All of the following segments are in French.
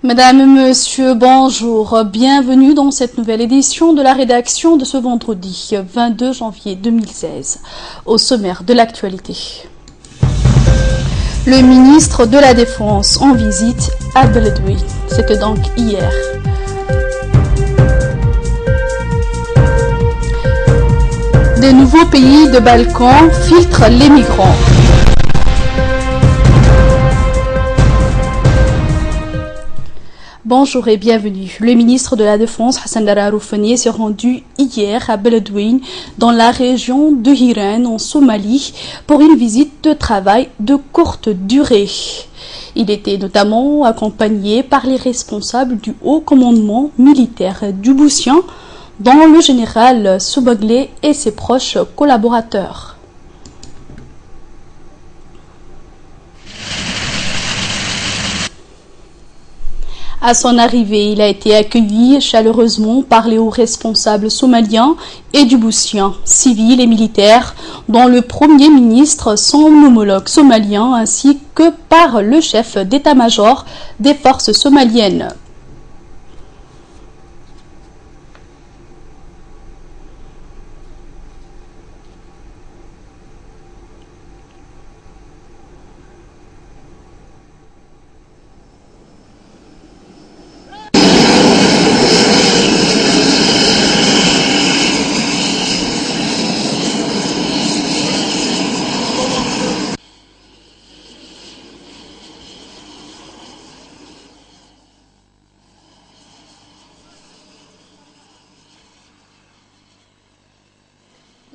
Mesdames et messieurs, bonjour. Bienvenue dans cette nouvelle édition de la rédaction de ce vendredi 22 janvier 2016. Au sommaire de l'actualité. Le ministre de la Défense en visite à Beledweyne. C'était donc hier. Des nouveaux pays de Balkans filtrent les migrants. Bonjour et bienvenue. Le ministre de la Défense, Hassan Dararoufani, s'est rendu hier à Beledweyne, dans la région de Hiran, en Somalie, pour une visite de travail de courte durée. Il était notamment accompagné par les responsables du haut commandement militaire djiboutien, dont le général Soubaglé et ses proches collaborateurs. À son arrivée, il a été accueilli chaleureusement par les hauts responsables somaliens et djiboutiens, civils et militaires, dont le Premier ministre, son homologue somalien, ainsi que par le chef d'état-major des forces somaliennes.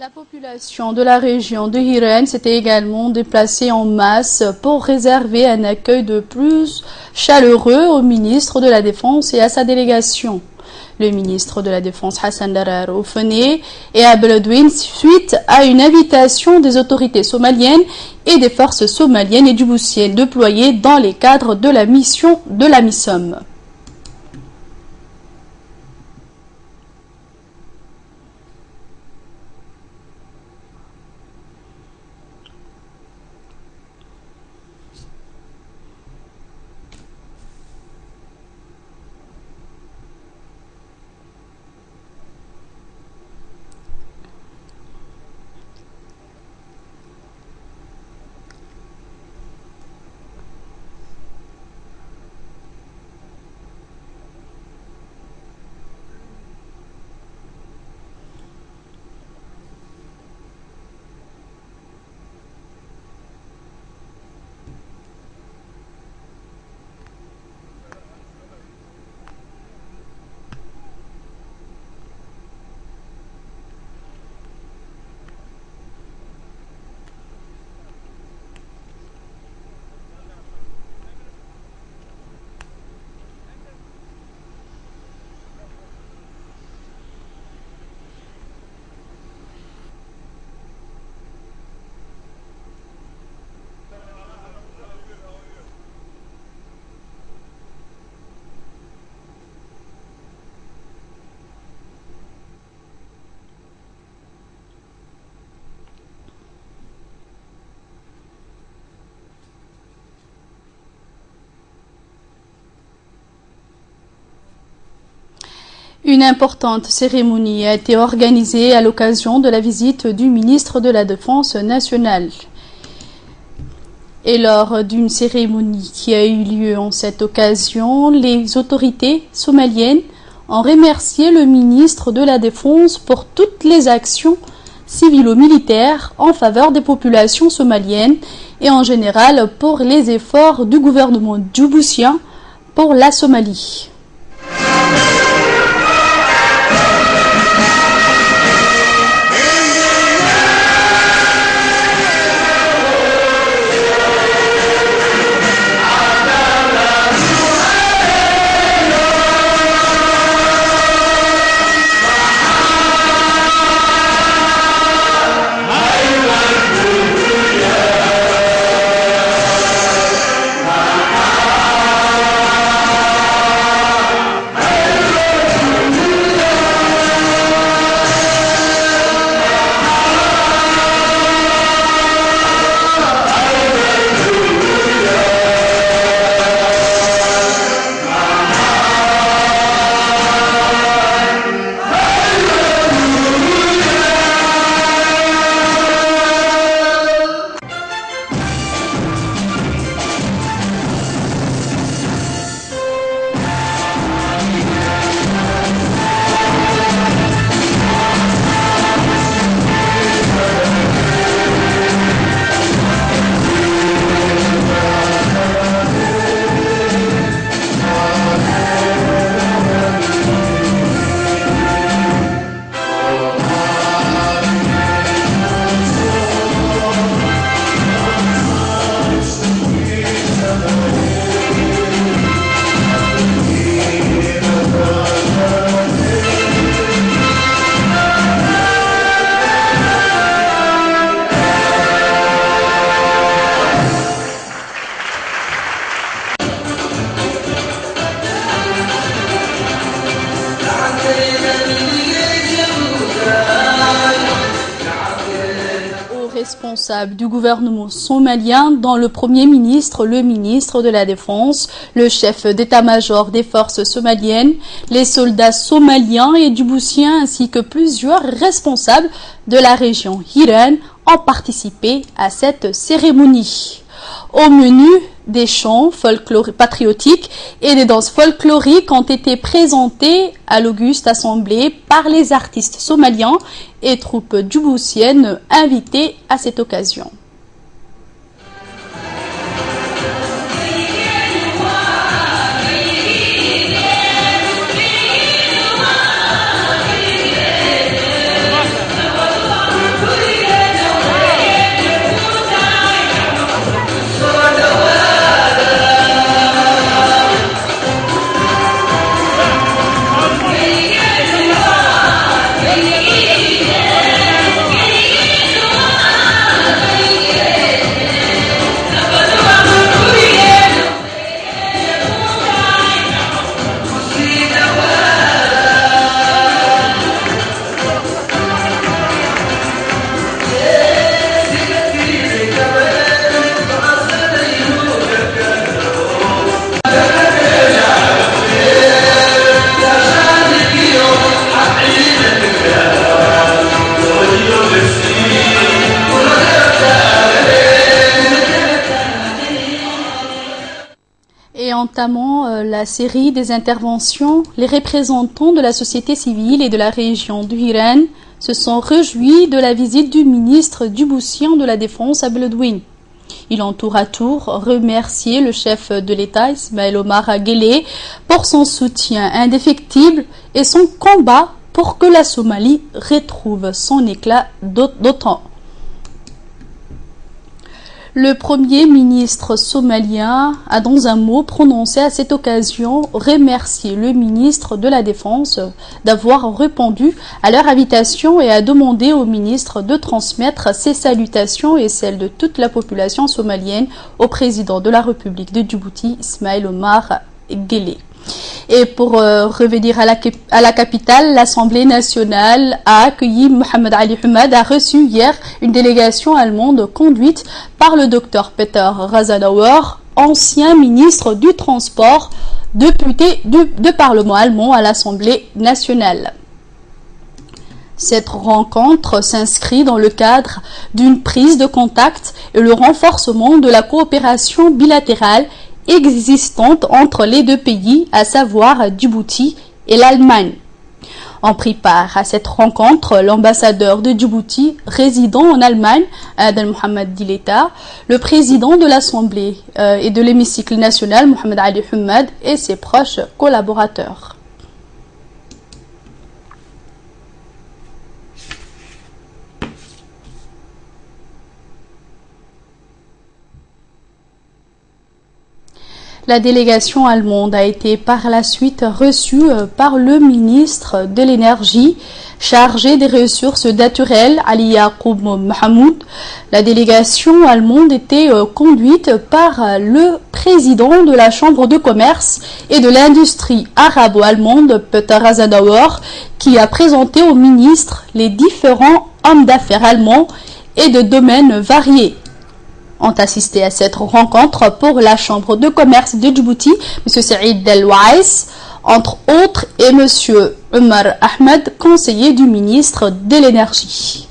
La population de la région de Hiran s'était également déplacée en masse pour réserver un accueil de plus chaleureux au ministre de la Défense et à sa délégation. Le ministre de la Défense Hassan Dararoufani est à Beledweyne suite à une invitation des autorités somaliennes et des forces somaliennes et djiboutiennes déployées dans les cadres de la mission de la MISOM. Une importante cérémonie a été organisée à l'occasion de la visite du ministre de la Défense nationale. Et lors d'une cérémonie qui a eu lieu en cette occasion, les autorités somaliennes ont remercié le ministre de la Défense pour toutes les actions civilo-militaires en faveur des populations somaliennes et en général pour les efforts du gouvernement djiboutien pour la Somalie. responsables du gouvernement somalien, dont le Premier ministre, le ministre de la Défense, le chef d'état-major des forces somaliennes, les soldats somaliens et djiboutiens ainsi que plusieurs responsables de la région Hiran ont participé à cette cérémonie. Au menu, des chants patriotiques et des danses folkloriques ont été présentés à l'auguste assemblée par les artistes somaliens et troupes djiboutiennes invitées à cette occasion. Et entamant la série des interventions, les représentants de la société civile et de la région du Hiran se sont réjouis de la visite du ministre djiboutien de la Défense à Beledweyne. Il ont tour à tour remercié le chef de l'État, Ismaël Omar Guelleh, pour son soutien indéfectible et son combat pour que la Somalie retrouve son éclat d'autant. Le Premier ministre somalien a dans un mot prononcé à cette occasion remercié le ministre de la Défense d'avoir répondu à leur invitation et a demandé au ministre de transmettre ses salutations et celles de toute la population somalienne au président de la République de Djibouti, Ismaël Omar Guelleh. Et pour revenir à la capitale, l'Assemblée nationale a accueilli Mohamed Ali Hamad, a reçu hier une délégation allemande conduite par le docteur Peter Razanauer, ancien ministre du Transport, député du Parlement allemand à l'Assemblée nationale. Cette rencontre s'inscrit dans le cadre d'une prise de contact et le renforcement de la coopération bilatérale existante entre les deux pays, à savoir Djibouti et l'Allemagne. Ont pris part à cette rencontre l'ambassadeur de Djibouti résidant en Allemagne, Adel Mohamed Dileta, le président de l'Assemblée et de l'hémicycle national, Mohamed Ali Hamad, et ses proches collaborateurs. La délégation allemande a été par la suite reçue par le ministre de l'Énergie chargé des ressources naturelles, Ali Yaqoub Mahmoud. La délégation allemande était conduite par le président de la Chambre de commerce et de l'industrie arabo-allemande, Peter Razanauer, qui a présenté au ministre les différents hommes d'affaires allemands et de domaines variés. Ont assisté à cette rencontre pour la Chambre de commerce de Djibouti, M. Saïd Del-Waïs, entre autres, et M. Omar Ahmed, conseiller du ministre de l'Énergie.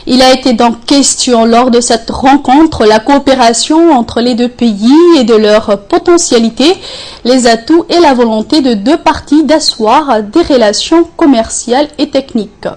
Il a été donc question lors de cette rencontre la coopération entre les deux pays et de leur potentialité, les atouts et la volonté de deux parties d'asseoir des relations commerciales et techniques.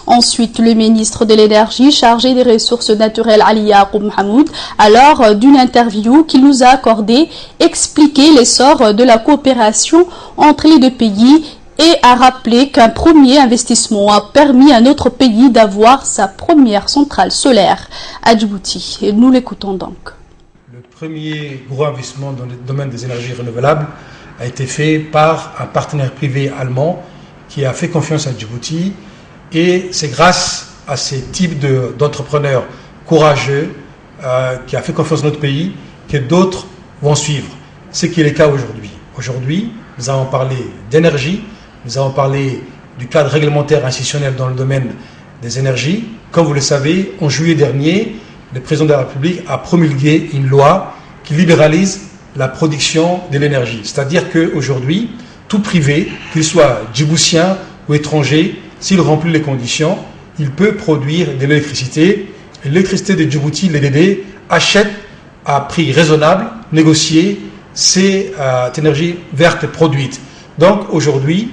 Ensuite, le ministre de l'Énergie chargé des ressources naturelles, Ali Yaqoub Mahmoud, lors d'une interview qu'il nous a accordée, expliqué l'essor de la coopération entre les deux pays et a rappelé qu'un premier investissement a permis à notre pays d'avoir sa première centrale solaire à Djibouti. Et nous l'écoutons donc. Le premier gros investissement dans le domaine des énergies renouvelables a été fait par un partenaire privé allemand qui a fait confiance à Djibouti. Et c'est grâce à ces types d'entrepreneurs courageux qui a fait confiance à notre pays que d'autres vont suivre. Ce qui est le cas aujourd'hui. Aujourd'hui, nous avons parlé d'énergie, nous avons parlé du cadre réglementaire institutionnel dans le domaine des énergies. Comme vous le savez, en juillet dernier, le président de la République a promulgué une loi qui libéralise la production de l'énergie. C'est-à-dire qu'aujourd'hui, tout privé, qu'il soit djiboutien ou étranger, s'il remplit les conditions, il peut produire de l'électricité. L'électricité de Djibouti, l'EDD, achète à prix raisonnable, négocié, cette énergie verte produite. Donc aujourd'hui,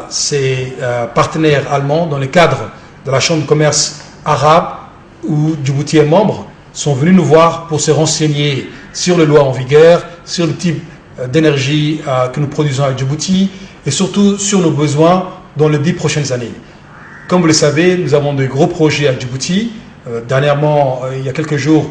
ces partenaires allemands, dans le cadre de la Chambre de commerce arabe, où Djibouti est membre, sont venus nous voir pour se renseigner sur les lois en vigueur, sur le type d'énergie que nous produisons à Djibouti et surtout sur nos besoins dans les 10 prochaines années. Comme vous le savez, nous avons de gros projets à Djibouti. Dernièrement, il y a quelques jours,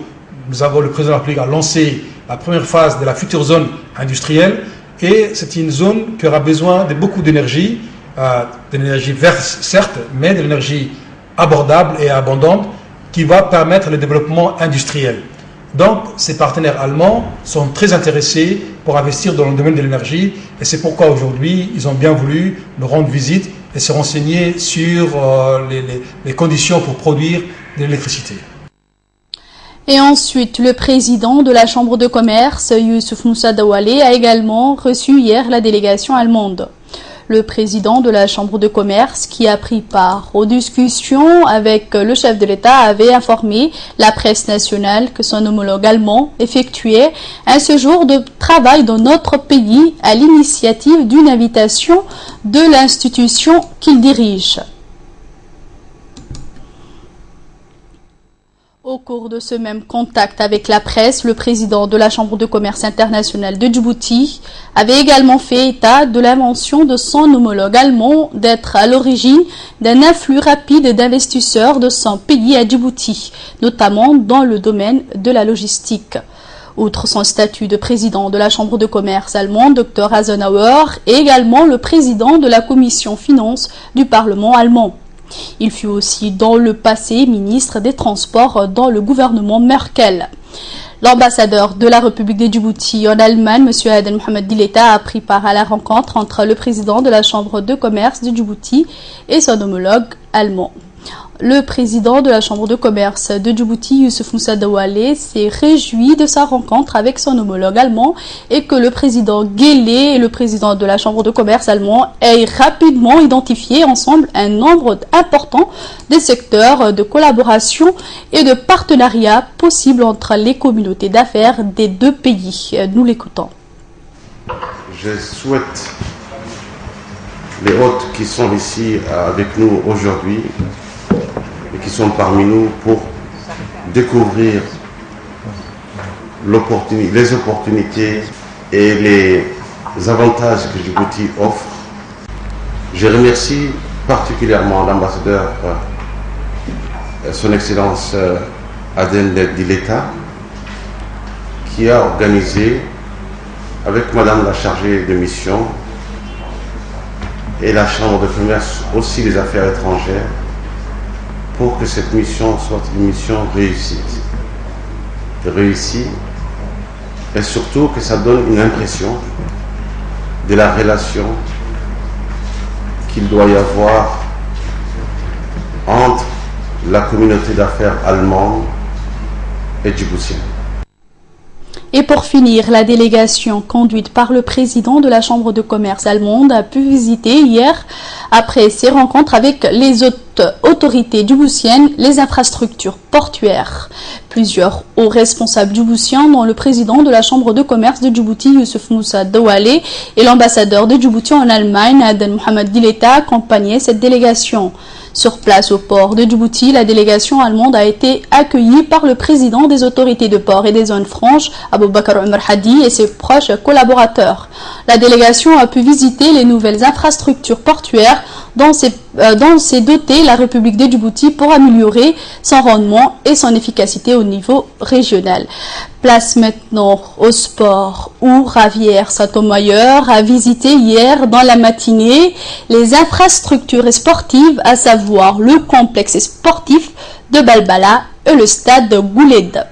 le président de la République a lancé la première phase de la future zone industrielle et c'est une zone qui aura besoin de beaucoup d'énergie, de l'énergie verte certes, mais de l'énergie abordable et abondante qui va permettre le développement industriel. Donc, ces partenaires allemands sont très intéressés pour investir dans le domaine de l'énergie et c'est pourquoi aujourd'hui, ils ont bien voulu nous rendre visite et se renseigner sur les conditions pour produire de l'électricité. Et ensuite, le président de la Chambre de commerce, Youssouf Moussa Daoualé, a également reçu hier la délégation allemande. Le président de la Chambre de commerce, qui a pris part aux discussions avec le chef de l'État, avait informé la presse nationale que son homologue allemand effectuait un séjour de travail dans notre pays à l'initiative d'une invitation de l'institution qu'il dirige. Au cours de ce même contact avec la presse, le président de la Chambre de commerce internationale de Djibouti avait également fait état de l'invention de son homologue allemand d'être à l'origine d'un afflux rapide d'investisseurs de son pays à Djibouti, notamment dans le domaine de la logistique. Outre son statut de président de la Chambre de commerce allemande, Dr Hasenauer est également le président de la commission finances du Parlement allemand. Il fut aussi dans le passé ministre des Transports dans le gouvernement Merkel. L'ambassadeur de la République de Djibouti en Allemagne, M. Aden Mohamed Dileta, a pris part à la rencontre entre le président de la Chambre de commerce de Djibouti et son homologue allemand. Le président de la Chambre de commerce de Djibouti, Youssouf Moussa Daoualé, s'est réjoui de sa rencontre avec son homologue allemand et que le président Guélé et le président de la Chambre de commerce allemand aient rapidement identifié ensemble un nombre important de secteurs de collaboration et de partenariat possibles entre les communautés d'affaires des deux pays. Nous l'écoutons. Je souhaite les hôtes qui sont ici avec nous aujourd'hui et qui sont parmi nous pour découvrir les opportunités et les avantages que Djibouti offre. Je remercie particulièrement l'ambassadeur, son Excellence Aden Dileta, qui a organisé avec Madame la chargée de mission et la Chambre de commerce aussi des affaires étrangères pour que cette mission soit une mission réussie et surtout que ça donne une impression de la relation qu'il doit y avoir entre la communauté d'affaires allemande et djiboutienne. Et pour finir, la délégation conduite par le président de la Chambre de commerce allemande a pu visiter hier, après ses rencontres avec les autorités djiboutiennes, les infrastructures portuaires. Plusieurs hauts responsables djiboutiens, dont le président de la Chambre de commerce de Djibouti, Youssouf Moussa Daoualé, et l'ambassadeur de Djibouti en Allemagne, Aden Mohamed Dileta, accompagnaient cette délégation. Sur place au port de Djibouti, la délégation allemande a été accueillie par le président des autorités de port et des zones franches, Aboubakar Omar Hadi, et ses proches collaborateurs. La délégation a pu visiter les nouvelles infrastructures portuaires dont s'est dotée la République de Djibouti pour améliorer son rendement et son efficacité au niveau régional. Place maintenant au sport où Javier Sotomayor a visité hier dans la matinée les infrastructures sportives, à savoir le complexe sportif de Balbala et le stade de Gouled.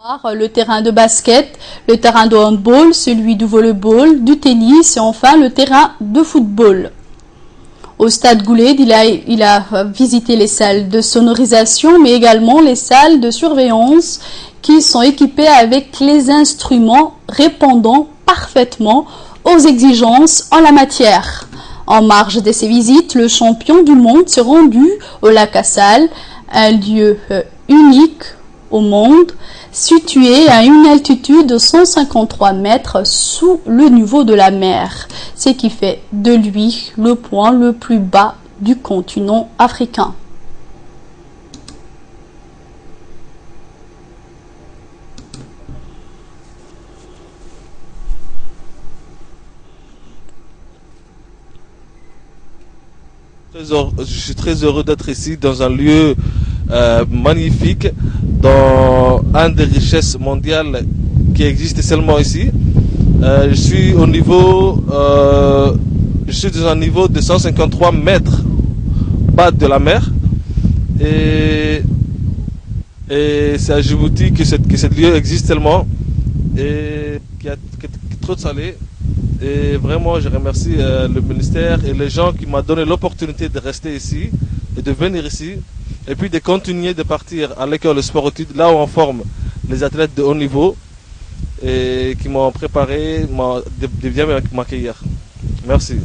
Le terrain de basket, le terrain de handball, celui du volleyball, du tennis et enfin le terrain de football. Au stade Goulet, il a visité les salles de sonorisation mais également les salles de surveillance qui sont équipées avec les instruments répondant parfaitement aux exigences en la matière. En marge de ces visites, le champion du monde s'est rendu au lac Assal, un lieu unique au monde, situé à une altitude de 153 mètres sous le niveau de la mer, ce qui fait de lui le point le plus bas du continent africain. Je suis très heureux d'être ici dans un lieu magnifique, dans un des richesses mondiales qui existe seulement ici. Je suis dans un niveau de 153 mètres bas de la mer et c'est à Djibouti que ce lieu existe tellement et qui est trop salé. Et vraiment, je remercie le ministère et les gens qui m'ont donné l'opportunité de rester ici et de venir ici. Et puis de continuer de partir à l'école de sport-études, là où on forme les athlètes de haut niveau et qui m'ont préparé de bien m'accueillir. Merci.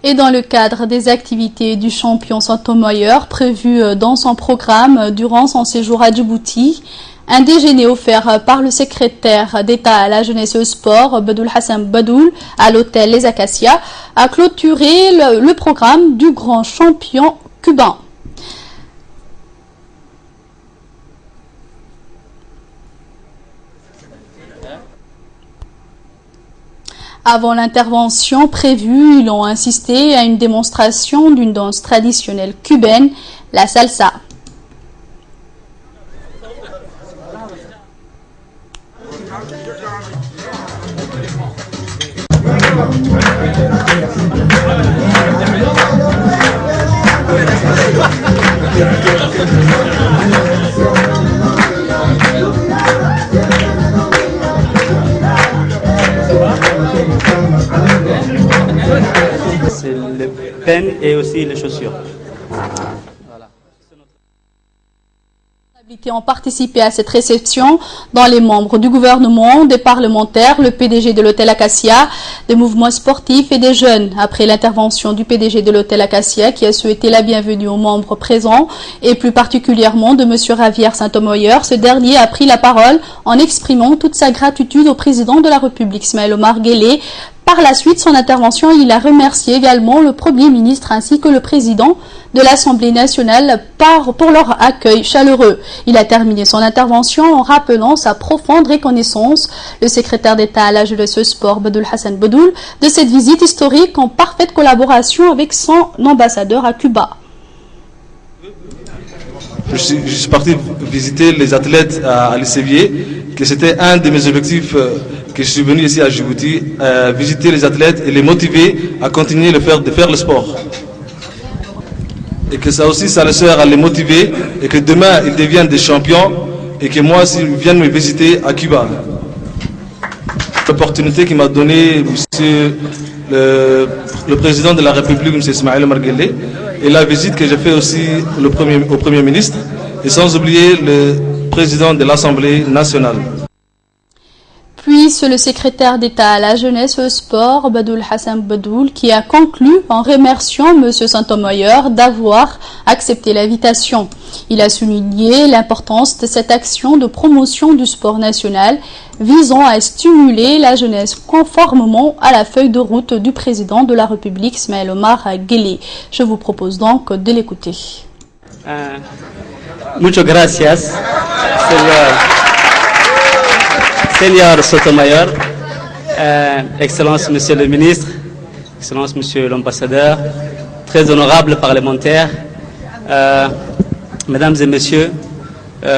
Et dans le cadre des activités du champion Santomoyer prévues dans son programme durant son séjour à Djibouti, un déjeuner offert par le secrétaire d'État à la jeunesse et au sport, Badoul Hassan Badoul, à l'hôtel Les Acacias, a clôturé le programme du grand champion cubain. Avant l'intervention prévue, ils ont insisté à une démonstration d'une danse traditionnelle cubaine, la salsa. C'est le pain et aussi les chaussures. Ont participé à cette réception dans les membres du gouvernement, des parlementaires, le PDG de l'hôtel Acacia, des mouvements sportifs et des jeunes. Après l'intervention du PDG de l'hôtel Acacia qui a souhaité la bienvenue aux membres présents et plus particulièrement de M. Javier Santomoyer, ce dernier a pris la parole en exprimant toute sa gratitude au président de la République, Ismaël Omar Guelleh. Par la suite, son intervention, il a remercié également le Premier ministre ainsi que le président de l'Assemblée nationale pour leur accueil chaleureux. Il a terminé son intervention en rappelant sa profonde reconnaissance, le secrétaire d'État à la jeunesse et au sport, Badoul Hassan Badoul, de cette visite historique en parfaite collaboration avec son ambassadeur à Cuba. Je suis parti visiter les athlètes à l'Issévier, que c'était un de mes objectifs que je suis venu ici à Djibouti, visiter les athlètes et les motiver à continuer de faire le sport. Et que ça aussi, ça les sert à les motiver et que demain, ils deviennent des champions et que moi aussi, ils viennent me visiter à Cuba. L'opportunité qu'il m'a donné le président de la République, M. Ismaël Omar Guelleh, et la visite que j'ai fait aussi au Premier ministre, et sans oublier le président de l'Assemblée nationale. Puis c'est le secrétaire d'État à la jeunesse et au sport, Badoul Hassan Badoul, qui a conclu en remerciant M. Santomoyer d'avoir accepté l'invitation. Il a souligné l'importance de cette action de promotion du sport national visant à stimuler la jeunesse conformément à la feuille de route du président de la République, Ismaël Omar Guelleh. Je vous propose donc de l'écouter. Muchas gracias, Señor Sotomayor, Excellence Monsieur le Ministre, Excellence Monsieur l'Ambassadeur, très honorables parlementaires, Mesdames et Messieurs,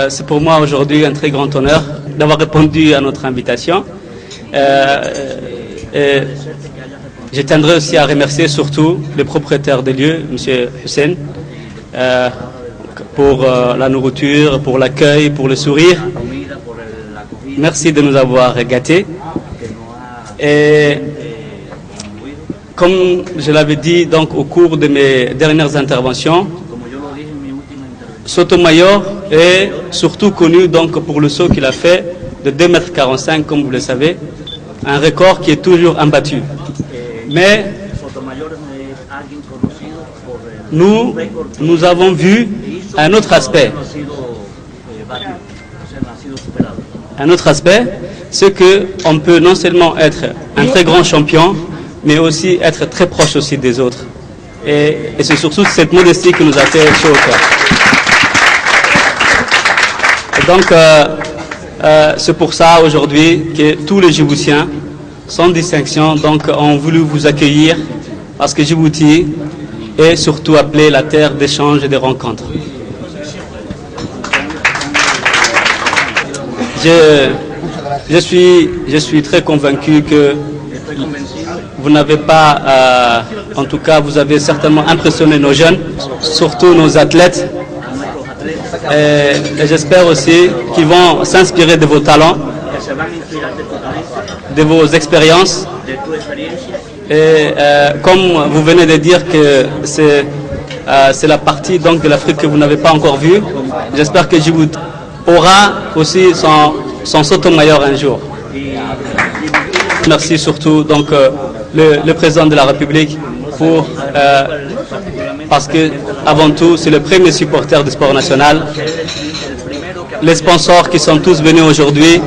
c'est pour moi aujourd'hui un très grand honneur d'avoir répondu à notre invitation. Je tiendrai aussi à remercier surtout le propriétaire des lieux, Monsieur Hussein, pour la nourriture, pour l'accueil, pour le sourire. merci de nous avoir gâtés. Et comme je l'avais dit donc au cours de mes dernières interventions, Sotomayor est surtout connu donc pour le saut qu'il a fait de 2,45 m, comme vous le savez, un record qui est toujours imbattu. Mais nous avons vu un autre aspect. Un autre aspect, c'est qu'on peut non seulement être un très grand champion, mais aussi être très proche aussi des autres. Et c'est surtout cette modestie qui nous a fait chaud au cœur. Et donc, c'est pour ça aujourd'hui que tous les Djiboutiens, sans distinction, donc, ont voulu vous accueillir, parce que Djibouti est surtout appelée la terre d'échange et de rencontres. Je suis très convaincu que vous n'avez pas, en tout cas, vous avez certainement impressionné nos jeunes, surtout nos athlètes. Et j'espère aussi qu'ils vont s'inspirer de vos talents, de vos expériences. Et comme vous venez de dire que c'est la partie donc, de l'Afrique que vous n'avez pas encore vue, j'espère que Djibouti aura aussi son Sotomayor un jour. Merci surtout donc, le président de la République parce que avant tout c'est le premier supporter du sport national. Les sponsors qui sont tous venus aujourd'hui,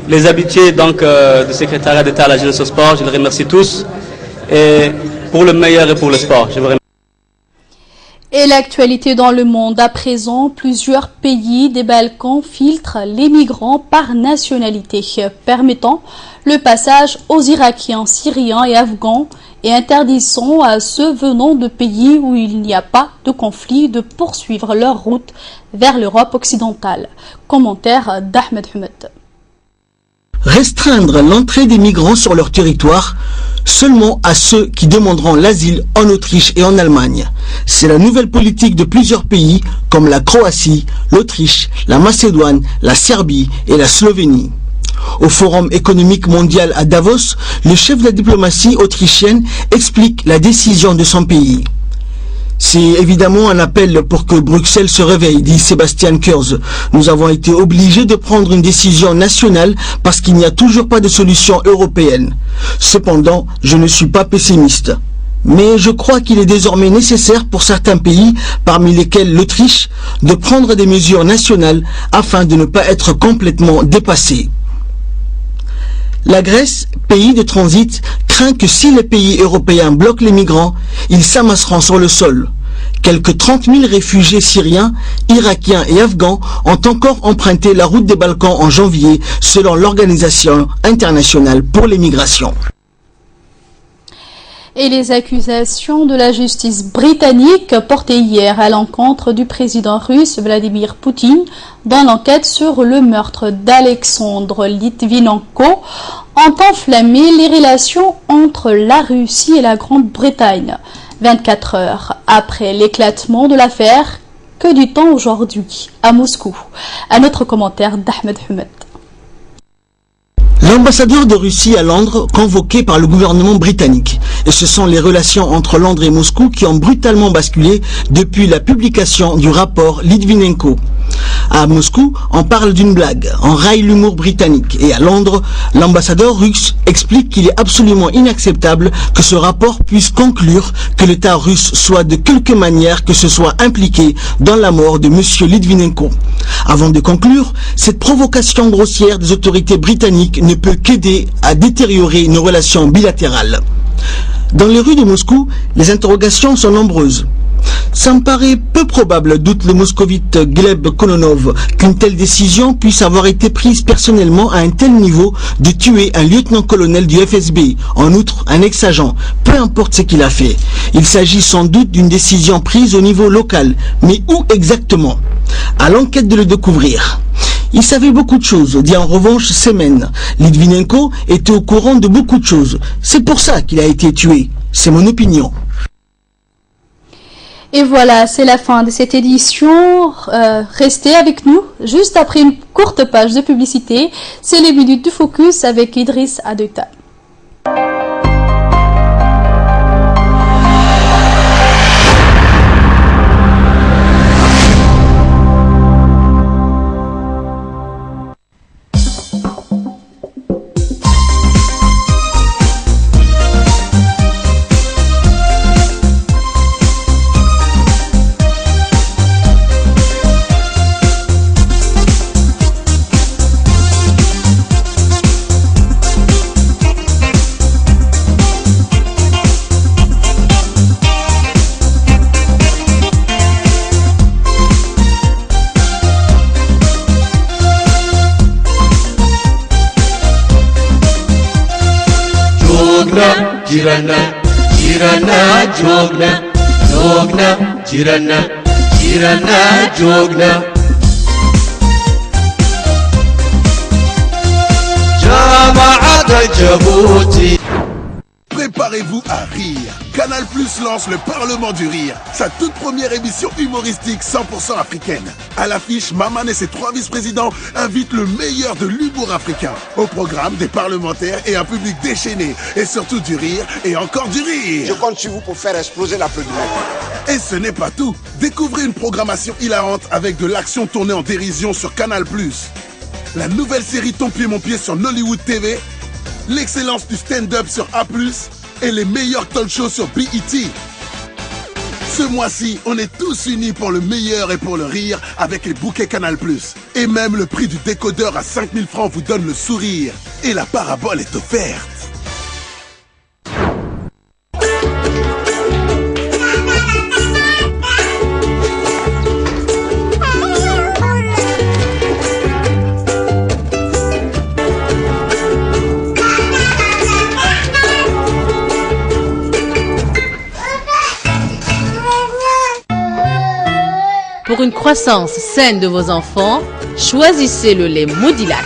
les habitués donc du secrétariat d'État à la jeunesse au sport, je les remercie tous et pour le meilleur et pour le sport. Je vous remercie. Et l'actualité dans le monde à présent, plusieurs pays des Balkans filtrent les migrants par nationalité, permettant le passage aux Irakiens, Syriens et Afghans et interdisant à ceux venant de pays où il n'y a pas de conflit de poursuivre leur route vers l'Europe occidentale. Commentaire d'Ahmed Humed. Restreindre l'entrée des migrants sur leur territoire seulement à ceux qui demanderont l'asile en Autriche et en Allemagne. C'est la nouvelle politique de plusieurs pays comme la Croatie, l'Autriche, la Macédoine, la Serbie et la Slovénie. Au Forum économique mondial à Davos, le chef de la diplomatie autrichienne explique la décision de son pays. C'est évidemment un appel pour que Bruxelles se réveille, dit Sebastian Kurz. Nous avons été obligés de prendre une décision nationale parce qu'il n'y a toujours pas de solution européenne. Cependant, je ne suis pas pessimiste. Mais je crois qu'il est désormais nécessaire pour certains pays, parmi lesquels l'Autriche, de prendre des mesures nationales afin de ne pas être complètement dépassés. La Grèce, pays de transit, craint que si les pays européens bloquent les migrants, ils s'amasseront sur le sol. Quelques 30 000 réfugiés syriens, irakiens et afghans ont encore emprunté la route des Balkans en janvier, selon l'Organisation internationale pour les migrations. Et les accusations de la justice britannique portées hier à l'encontre du président russe Vladimir Poutine dans l'enquête sur le meurtre d'Alexandre Litvinenko ont enflammé les relations entre la Russie et la Grande-Bretagne. 24 heures après l'éclatement de l'affaire, que du temps aujourd'hui à Moscou. Un autre commentaire d'Ahmed Humed. L'ambassadeur de Russie à Londres, convoqué par le gouvernement britannique. Et ce sont les relations entre Londres et Moscou qui ont brutalement basculé depuis la publication du rapport Litvinenko. À Moscou, on parle d'une blague, on raille l'humour britannique. Et à Londres, l'ambassadeur russe explique qu'il est absolument inacceptable que ce rapport puisse conclure que l'État russe soit de quelque manière que ce soit impliqué dans la mort de M. Litvinenko. Avant de conclure, cette provocation grossière des autorités britanniques ne peut qu'aider à détériorer nos relations bilatérales. Dans les rues de Moscou, les interrogations sont nombreuses. Ça me paraît peu probable, doute le moscovite Gleb Kononov, qu'une telle décision puisse avoir été prise personnellement à un tel niveau de tuer un lieutenant-colonel du FSB, en outre un ex-agent, peu importe ce qu'il a fait. Il s'agit sans doute d'une décision prise au niveau local, mais où exactement? À l'enquête de le découvrir. Il savait beaucoup de choses, dit en revanche Semen. Litvinenko était au courant de beaucoup de choses. C'est pour ça qu'il a été tué. C'est mon opinion. Et voilà, c'est la fin de cette édition. Restez avec nous juste après une courte page de publicité. C'est les minutes du focus avec Idriss Adeta. Jirana, Jirana, Jogna, Jogna, Jirana, Jirana, Jogna. Jama'at Djibouti. Préparez-vous à rire. Canal Plus lance le Parlement du Rire, sa toute première émission humoristique 100% africaine. À l'affiche, Maman et ses 3 vice-présidents invitent le meilleur de l'humour africain. Au programme, des parlementaires et un public déchaîné. Et surtout du rire et encore du rire. Je compte sur vous pour faire exploser l'applaudissement. Et ce n'est pas tout. Découvrez une programmation hilarante avec de l'action tournée en dérision sur Canal Plus. La nouvelle série Ton pied mon pied sur Nollywood TV. L'excellence du stand-up sur A+, et les meilleurs talk shows sur BET. Ce mois-ci, on est tous unis pour le meilleur et pour le rire avec les bouquets Canal+. Et même le prix du décodeur à 5000 francs vous donne le sourire. Et la parabole est offerte. Pour une croissance saine de vos enfants, choisissez le lait Modilac,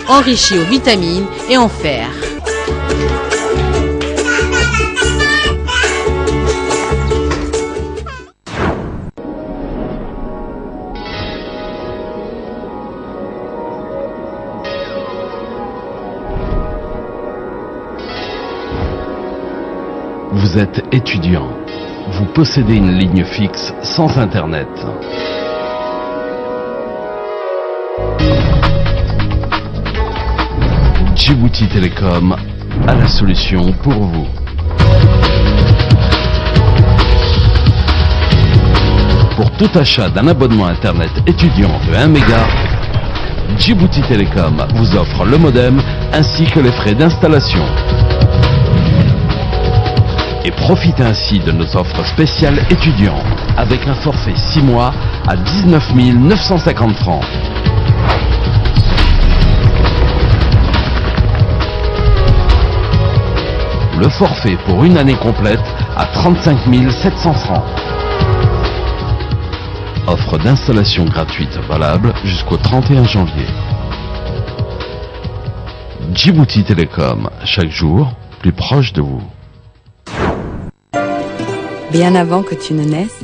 enrichi aux vitamines et en fer. Vous êtes étudiant. Vous possédez une ligne fixe sans Internet. Djibouti Télécom a la solution pour vous. Pour tout achat d'un abonnement Internet étudiant de 1 méga, Djibouti Télécom vous offre le modem ainsi que les frais d'installation. Et profitez ainsi de nos offres spéciales étudiants avec un forfait 6 mois à 19 950 francs. Le forfait pour une année complète à 35 700 francs. Offre d'installation gratuite valable jusqu'au 31 janvier. Djibouti Télécom, chaque jour plus proche de vous. Bien avant que tu ne naisses,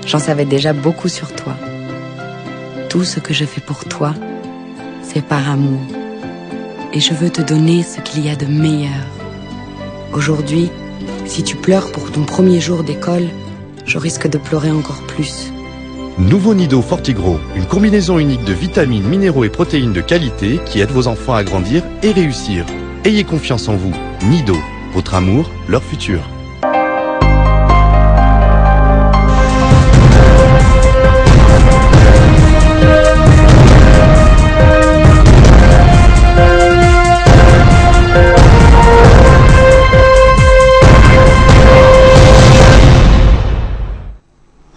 j'en savais déjà beaucoup sur toi. Tout ce que je fais pour toi, c'est par amour. Et je veux te donner ce qu'il y a de meilleur. Aujourd'hui, si tu pleures pour ton premier jour d'école, je risque de pleurer encore plus. Nouveau Nido Fortigro, une combinaison unique de vitamines, minéraux et protéines de qualité qui aide vos enfants à grandir et réussir. Ayez confiance en vous. Nido, votre amour, leur futur.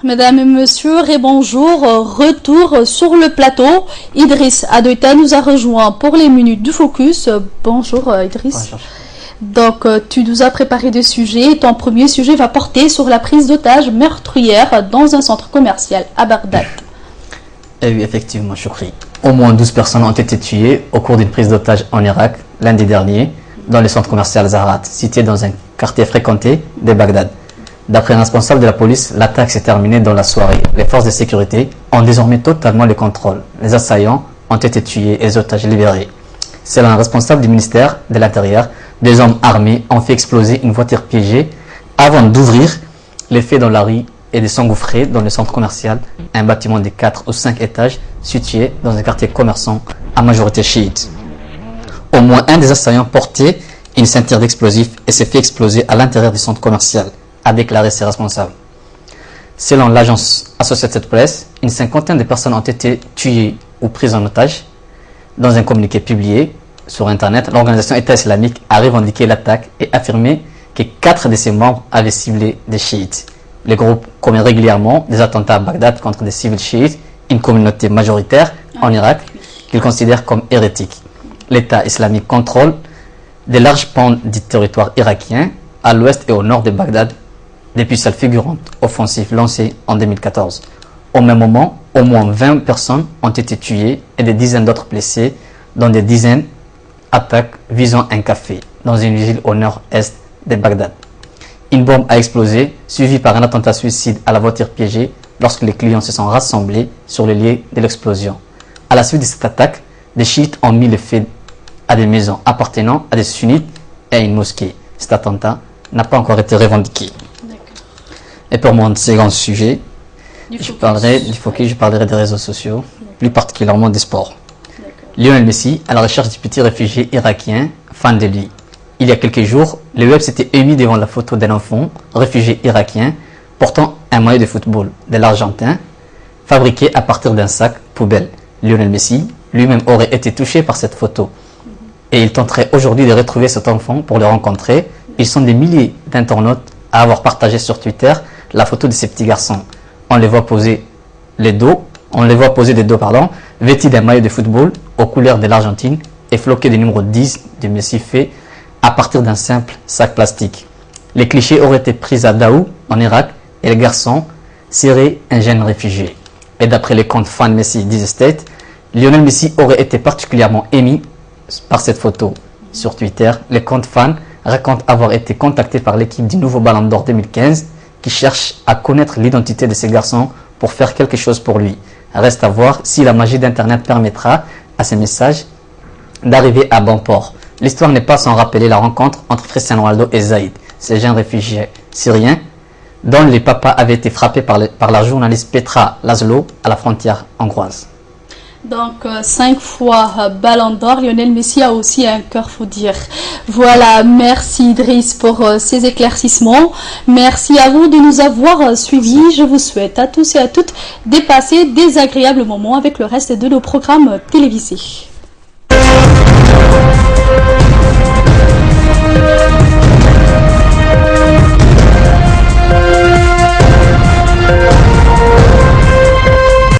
Mesdames et messieurs, et bonjour, retour sur le plateau. Idriss Adeta nous a rejoint pour les minutes du focus. Bonjour Idriss. Bonjour. Donc tu nous as préparé des sujets. Ton premier sujet va porter sur la prise d'otages meurtrière dans un centre commercial à Bagdad. Eh oui, effectivement, Choukri. Au moins 12 personnes ont été tuées au cours d'une prise d'otage en Irak lundi dernier dans le centre commercial Zahrat, situé dans un quartier fréquenté de Bagdad. D'après un responsable de la police, l'attaque s'est terminée dans la soirée. Les forces de sécurité ont désormais totalement le contrôle. Les assaillants ont été tués et les otages libérés. Selon un responsable du ministère de l'Intérieur, des hommes armés ont fait exploser une voiture piégée avant d'ouvrir les faits dans la rue et de s'engouffrer dans le centre commercial, un bâtiment de 4 ou 5 étages situé dans un quartier commerçant à majorité chiite. Au moins un des assaillants portait une ceinture d'explosifs et s'est fait exploser à l'intérieur du centre commercial, a déclaré ses responsables. Selon l'agence Associated Press, une cinquantaine de personnes ont été tuées ou prises en otage. Dans un communiqué publié sur Internet, l'organisation État islamique a revendiqué l'attaque et affirmé que 4 de ses membres avaient ciblé des chiites. Le groupe commet régulièrement des attentats à Bagdad contre des civils chiites, une communauté majoritaire en Irak qu'il considère comme hérétique. L'État islamique contrôle de larges pans du territoire irakien à l'ouest et au nord de Bagdad depuis sa fulgurante offensive lancée en 2014. Au même moment, au moins 20 personnes ont été tuées et des dizaines d'autres blessées dans des dizaines d'attaques visant un café dans une ville au nord-est de Bagdad. Une bombe a explosé, suivie par un attentat suicide à la voiture piégée lorsque les clients se sont rassemblés sur le lieu de l'explosion. À la suite de cette attaque, des chiites ont mis le feu à des maisons appartenant à des sunnites et à une mosquée. Cet attentat n'a pas encore été revendiqué. Et pour mon second sujet, je parlerai des réseaux sociaux, plus particulièrement des sports. Lionel Messi à la recherche du petit réfugié irakien, fan de lui. Il y a quelques jours, le web s'était ému devant la photo d'un enfant réfugié irakien portant un maillot de football de l'Argentin fabriqué à partir d'un sac poubelle. Lionel Messi lui-même aurait été touché par cette photo et il tenterait aujourd'hui de retrouver cet enfant pour le rencontrer. Ils sont des milliers d'internautes à avoir partagé sur Twitter la photo de ces petits garçons. On les voit poser des dos, vêtus d'un maillot de football aux couleurs de l'Argentine et floqué du numéro 10 de Messi fait à partir d'un simple sac plastique. Les clichés auraient été pris à Daou, en Irak, et les garçons seraient un jeune réfugié. Et d'après les comptes fans Messi d'Easy State, Lionel Messi aurait été particulièrement ému par cette photo. Sur Twitter, les comptes fans racontent avoir été contactés par l'équipe du nouveau Ballon d'Or 2015 qui cherche à connaître l'identité de ces garçons pour faire quelque chose pour lui. Reste à voir si la magie d'Internet permettra à ces messages d'arriver à bon port. L'histoire n'est pas sans rappeler la rencontre entre Cristiano Ronaldo et Zaïd, ces jeunes réfugiés syriens dont les papas avaient été frappés par la journaliste Petra Laszlo à la frontière hongroise. Donc, 5 fois Ballon d'Or, Lionel Messi a aussi un cœur, faut dire. Voilà, merci Idriss pour ces éclaircissements. Merci à vous de nous avoir suivis. Je vous souhaite à tous et à toutes de passer des agréables moments avec le reste de nos programmes télévisés.